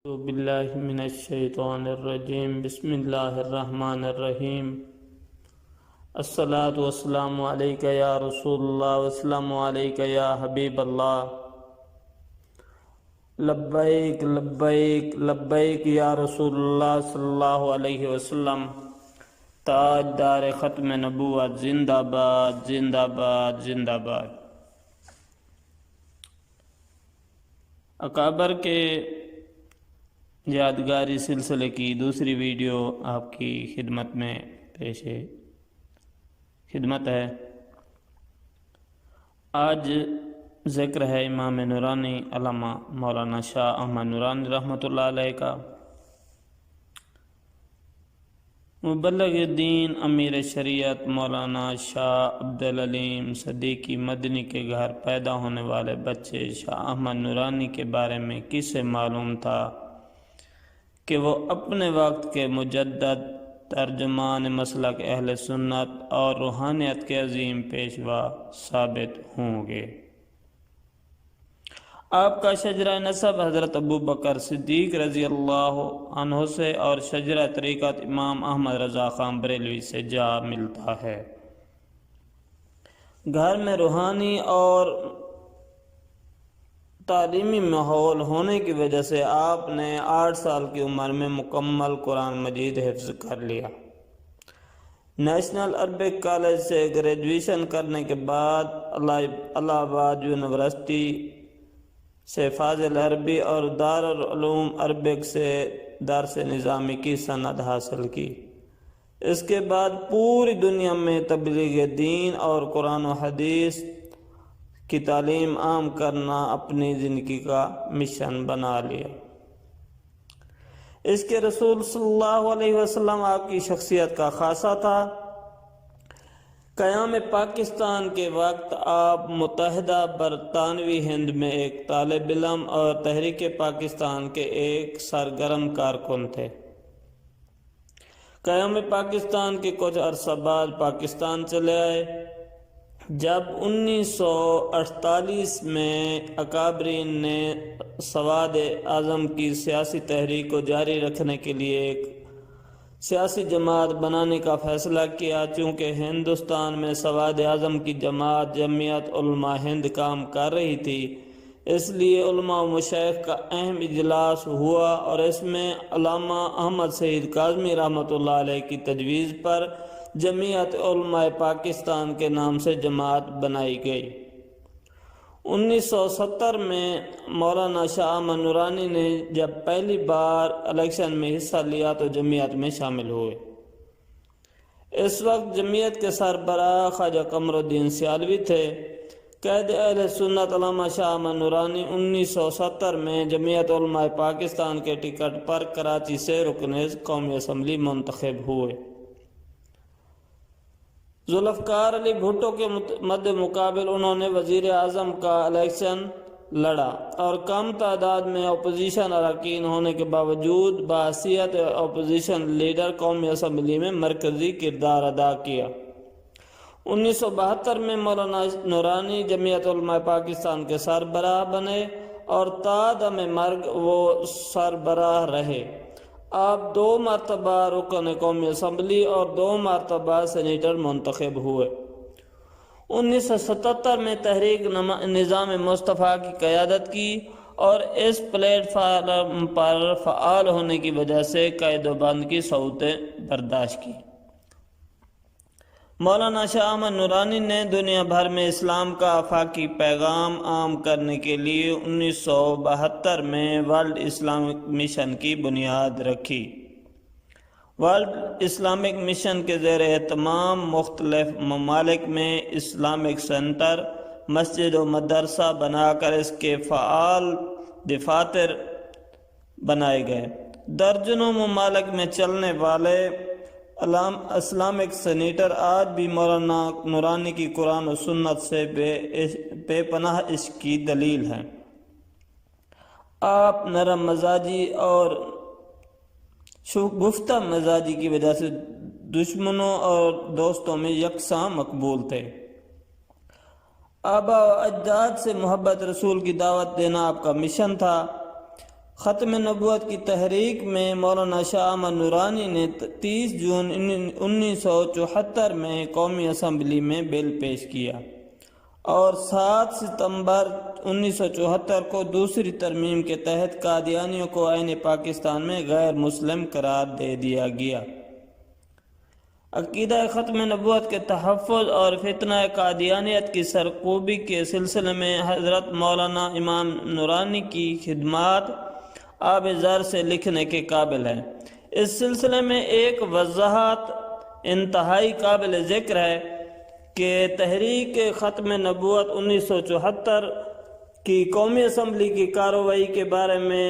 اعوذ باللہ من الشیطان الرجیم بسم اللہ الرحمن الرحیم الصلاۃ والسلام علیک یا رسول اللہ والسلام علیک یا حبیب اللہ لبیک لبیک لبیک یا رسول اللہ صلی اللہ علیہ وسلم تاج دار ختم نبوت زندہ باد زندہ باد زندہ باد۔ اکابر کے یادگاری سلسلے کی دوسری ویڈیو آپ کی خدمت میں پیش خدمت ہے۔ آج ذکر ہے امام نورانی علامہ مولانا شاہ احمد نورانی رحمۃ اللہ علیہ کا۔ مبلغ دین امیر شریعت مولانا شاہ عبدالعلیم صدیقی مدنی کے گھر پیدا ہونے والے بچے شاہ احمد نورانی کے بارے میں کسے معلوم تھا کہ وہ اپنے وقت کے مجدد ترجمان مسلک اہل سنت اور روحانیت کے عظیم پیشوا ثابت ہوں گے۔ آپ کا شجرہ نسب حضرت ابو بکر صدیق رضی اللہ عنہ سے اور شجرہ طریقت امام احمد رضا خان بریلوی سے جا ملتا ہے۔ گھر میں روحانی اور تعلیمی ماحول ہونے کی وجہ سے آپ نے 8 سال کی عمر میں مکمل قرآن مجید حفظ کر لیا۔ نیشنل عربک کالج سے گریجویشن کرنے کے بعد الہ آباد یونیورسٹی سے فاضل عربی اور دارالعلوم عربک سے درس نظامی کی سند حاصل کی۔ اس کے بعد پوری دنیا میں تبلیغ دین اور قرآن و حدیث کی تعلیم عام کرنا اپنی زندگی کا مشن بنا لیا۔ اس کے رسول صلی اللہ علیہ وسلم آپ کی شخصیت کا خاصہ تھا۔ قیام پاکستان کے وقت آپ متحدہ برطانوی ہند میں ایک طالب علم اور تحریک پاکستان کے ایک سرگرم کارکن تھے۔ قیام پاکستان کے کچھ عرصہ بعد پاکستان چلے آئے۔ جب 1948 میں اکابرین نے سواد اعظم کی سیاسی تحریک کو جاری رکھنے کے لیے ایک سیاسی جماعت بنانے کا فیصلہ کیا، چونکہ ہندوستان میں سواد اعظم کی جماعت جمعیت علماء ہند کام کر رہی تھی، اس لیے علماء و مشائخ کا اہم اجلاس ہوا اور اس میں علامہ احمد سعید کاظمی رحمۃ اللہ علیہ کی تجویز پر جمعیت علماء پاکستان کے نام سے جماعت بنائی گئی۔ 1970 میں مولانا شاہ احمد نورانی نے جب پہلی بار الیکشن میں حصہ لیا تو جمعیت میں شامل ہوئے۔ اس وقت جمعیت کے سربراہ خواجہ قمر الدین سیالوی تھے۔ قائد اہل سنت علامہ شاہ احمد نورانی 1970 میں جمعیت علماء پاکستان کے ٹکٹ پر کراچی سے رکن قومی اسمبلی منتخب ہوئے۔ ذوالفقار علی بھٹو کے مد مقابل انہوں نے وزیر اعظم کا الیکشن لڑا اور کم تعداد میں اپوزیشن اراکین ہونے کے باوجود بحیثیت اپوزیشن لیڈر قومی اسمبلی میں مرکزی کردار ادا کیا۔ 1972 میں مولانا نورانی جمعیت علماء پاکستان کے سربراہ بنے اور تا دم مرگ وہ سربراہ رہے۔ آپ 2 مرتبہ رکن قومی اسمبلی اور 2 مرتبہ سینیٹر منتخب ہوئے۔ 1977 میں تحریک نظام مصطفیٰ کی قیادت کی اور اس پلیٹ فارم پر فعال ہونے کی وجہ سے قید و بند کی صعوبتیں برداشت کی۔ مولانا شاہ احمد نورانی نے دنیا بھر میں اسلام کا آفاقی پیغام عام کرنے کے لیے 1972 میں ورلڈ اسلامک مشن کی بنیاد رکھی۔ ورلڈ اسلامک مشن کے زیر اہتمام مختلف ممالک میں اسلامک سینٹر، مسجد و مدرسہ بنا کر اس کے فعال دفاتر بنائے گئے۔ درجنوں ممالک میں چلنے والے اسلامک سینٹر آج بھی مولانا نورانی کی قرآن و سنت سے بے پناہ عشق کی دلیل ہیں۔ آپ نرم مزاجی اور گفتہ مزاجی کی وجہ سے دشمنوں اور دوستوں میں یکساں مقبول تھے۔ آبا و اجداد سے محبت رسول کی دعوت دینا آپ کا مشن تھا۔ ختم نبوت کی تحریک میں مولانا شاہ احمد نورانی نے 30 جون 1974 میں قومی اسمبلی میں بل پیش کیا اور 7 ستمبر 1974 کو دوسری ترمیم کے تحت قادیانیوں کو آئین پاکستان میں غیر مسلم قرار دے دیا گیا۔ عقیدہ ختم نبوت کے تحفظ اور فتنہ قادیانیت کی سرکوبی کے سلسلے میں حضرت مولانا امام نورانی کی خدمات آب زر سے لکھنے کے قابل ہیں۔ اس سلسلے میں ایک وضاحت انتہائی قابل ذکر ہے کہ تحریک ختم نبوت 1974 کی قومی اسمبلی کی کارروائی کے بارے میں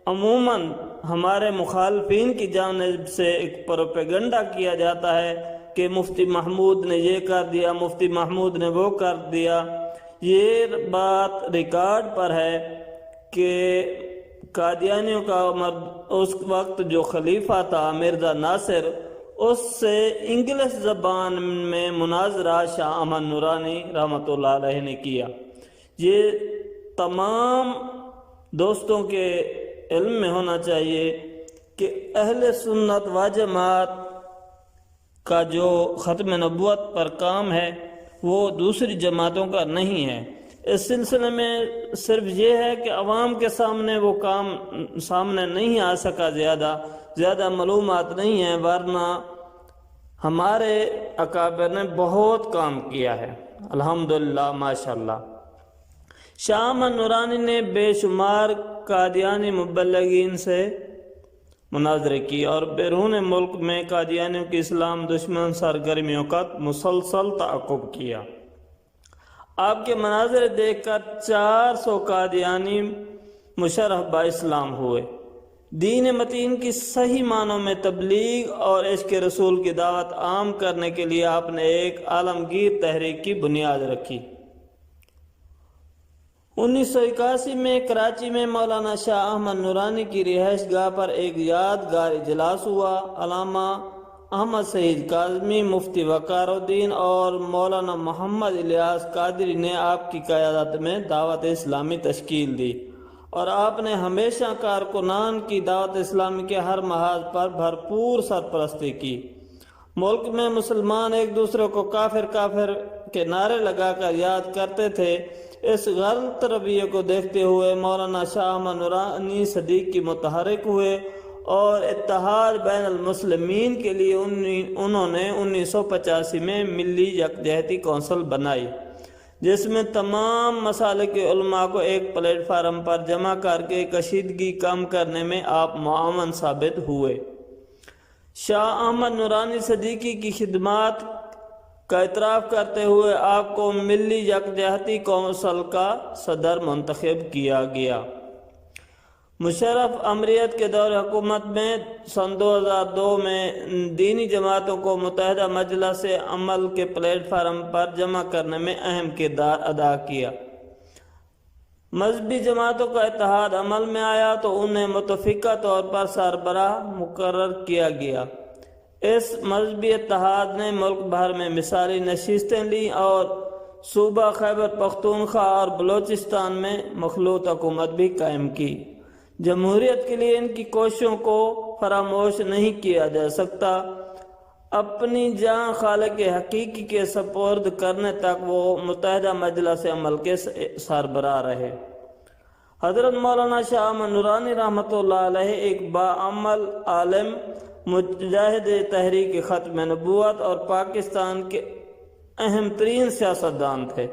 عموماً ہمارے مخالفین کی جانب سے ایک پروپیگنڈا کیا جاتا ہے کہ مفتی محمود نے یہ کر دیا، مفتی محمود نے وہ کر دیا۔ یہ بات ریکارڈ پر ہے کہ قادیانیوں کا اس وقت جو خلیفہ تھا مرزا ناصر، اس سے انگلش زبان میں مناظرہ شاہ احمد نورانی رحمۃ اللہ علیہ نے کیا۔ یہ تمام دوستوں کے علم میں ہونا چاہیے کہ اہل سنت و جماعت کا جو ختم نبوت پر کام ہے وہ دوسری جماعتوں کا نہیں ہے۔ اس سلسلے میں صرف یہ ہے کہ عوام کے سامنے وہ کام سامنے نہیں آ سکا، زیادہ معلومات نہیں ہیں، ورنہ ہمارے اکابر نے بہت کام کیا ہے الحمدللہ ماشاءاللہ۔ شاہ احمد نورانی نے بے شمار قادیانی مبلغین سے مناظرے کی اور بیرون ملک میں قادیانیوں کی اسلام دشمن سرگرمیوں کا مسلسل تعاقب کیا۔ آپ کے مناظرے دیکھ کر 400 قادیانی مشرف با اسلام ہوئے۔ دین متین کی صحیح معنوں میں تبلیغ اور عشق رسول کی دعوت عام کرنے کے لیے آپ نے ایک عالمگیر تحریک کی بنیاد رکھی۔ 1981 میں کراچی میں مولانا شاہ احمد نورانی کی رہائش گاہ پر ایک یادگار اجلاس ہوا۔ علامہ احمد سعید کاظمی، مفتی وقار الدین اور مولانا محمد الیاس قادری نے آپ کی قیادت میں دعوت اسلامی تشکیل دی اور آپ نے ہمیشہ کارکنان کی دعوت اسلامی کے ہر محاذ پر بھرپور سرپرستی کی۔ ملک میں مسلمان ایک دوسرے کو کافر کافر کے نعرے لگا کر یاد کرتے تھے۔ اس غلط رویے کو دیکھتے ہوئے مولانا شاہ احمد نورانی صدیق کی متحرک ہوئے اور اتحاد بین المسلمین کے لیے انہوں نے 1985 میں ملی یکجہتی کونسل بنائی، جس میں تمام مسالک کے علماء کو ایک پلیٹ فارم پر جمع کر کے کشیدگی کم کرنے میں آپ معاون ثابت ہوئے۔ شاہ احمد نورانی صدیقی کی خدمات کا اعتراف کرتے ہوئے آپ کو ملی یکجہتی کونسل کا صدر منتخب کیا گیا۔ مشرف امریت کے دور حکومت میں سن 2002 میں دینی جماعتوں کو متحدہ مجلس عمل کے پلیٹ فارم پر جمع کرنے میں اہم کردار ادا کیا۔ مذہبی جماعتوں کا اتحاد عمل میں آیا تو انہیں متفقہ طور پر سربراہ مقرر کیا گیا۔ اس مذہبی اتحاد نے ملک بھر میں مثالی نشستیں لیں اور صوبہ خیبر پختونخوا اور بلوچستان میں مخلوط حکومت بھی قائم کی۔ جمہوریت کے لیے ان کی کوششوں کو فراموش نہیں کیا جا سکتا۔ اپنی جان خالق حقیقی کے سپرد کرنے تک وہ متحدہ مجلس عمل کے سربراہ رہے۔ حضرت مولانا شاہ احمد نورانی رحمۃ اللہ علیہ ایک باعمل عالم، مجاہد تحریک ختم نبوت اور پاکستان کے اہم ترین سیاستدان تھے۔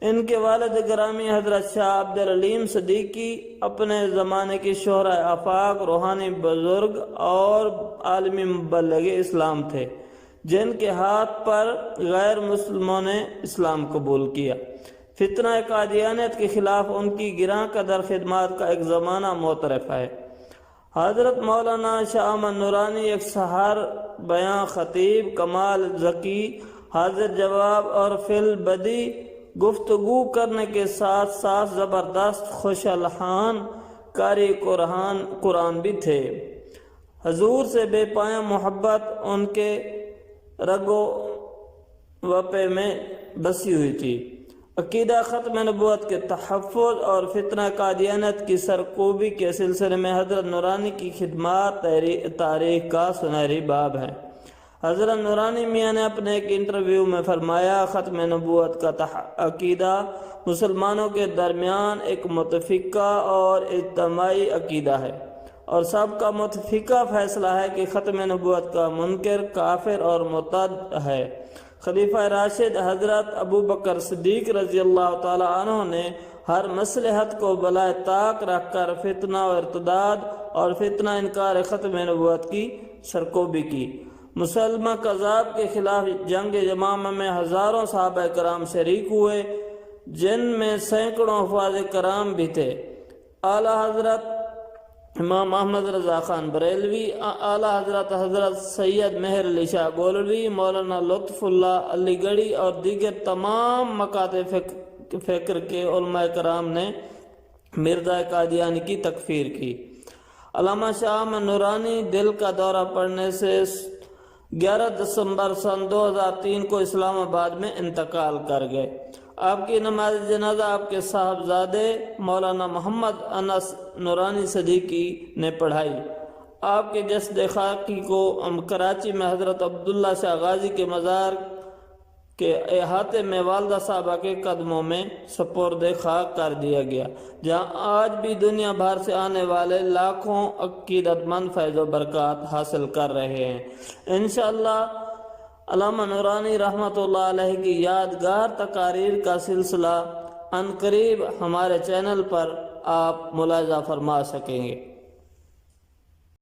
ان کے والد گرامی حضرت شاہ عبدالعلیم صدیقی اپنے زمانے کی شہرۂ آفاق، روحانی بزرگ اور عالمی مبلغ اسلام تھے، جن کے ہاتھ پر غیر مسلموں نے اسلام قبول کیا۔ فتنہ قادیانیت کے خلاف ان کی گراں قدر خدمات کا ایک زمانہ معترف ہے۔ حضرت مولانا شاہ احمد نورانی ایک سحر بیاں خطیب، کمال ذکی، حاضر جواب اور فی البدی گفتگو کرنے کے ساتھ ساتھ زبردست خوش الحان قاری قرآن بھی تھے۔ حضور سے بے پایاں محبت ان کے رگ و وپے میں بسی ہوئی تھی۔ عقیدہ ختم نبوت کے تحفظ اور فتنہ قادیانیت کی سرکوبی کے سلسلے میں حضرت نورانی کی خدمات تاریخ کا سنہری باب ہے۔ حضرت نورانی میاں نے اپنے ایک انٹرویو میں فرمایا، ختم نبوت کا عقیدہ مسلمانوں کے درمیان ایک متفقہ اور اجتماعی عقیدہ ہے، اور سب کا متفقہ فیصلہ ہے کہ ختم نبوت کا منکر کافر اور مرتد ہے۔ خلیفہ راشد حضرت ابو بکر صدیق رضی اللہ تعالی عنہ نے ہر مصلحت کو بالائے طاق رکھ کر فتنہ و ارتداد اور فتنہ انکار ختم نبوت کی سرکوبی کی۔ مسلمہ کذاب کے خلاف جنگ یمامہ میں ہزاروں صحابہ کرام شریک ہوئے، جن میں سینکڑوں حفاظ کرام بھی تھے۔ اعلیٰ حضرت امام احمد رضا خان بریلوی، اعلیٰ حضرت سید مہر علی شاہ گولوی، مولانا لطف اللہ علی گڑھی اور دیگر تمام مکاتب فکر کے علماء کرام نے مرزا قادیانی کی تکفیر کی۔ علامہ شاہ احمد نورانی دل کا دورہ پڑنے سے 11 دسمبر سن 2003 کو اسلام آباد میں انتقال کر گئے۔ آپ کی نماز جنازہ آپ کے صاحبزادے مولانا محمد انس نورانی صدیقی نے پڑھائی۔ آپ کے جسد خاکی کو کراچی میں حضرت عبداللہ شاہ غازی کے مزار کے احاطے میں والدہ صاحبہ کے قدموں میں سپرد خاک کر دیا گیا، جہاں آج بھی دنیا بھر سے آنے والے لاکھوں عقیدت مند فیض و برکات حاصل کر رہے ہیں۔ انشاءاللہ علامہ نورانی رحمۃ اللہ علیہ کی یادگار تقاریر کا سلسلہ عنقریب ہمارے چینل پر آپ ملاحظہ فرما سکیں گے۔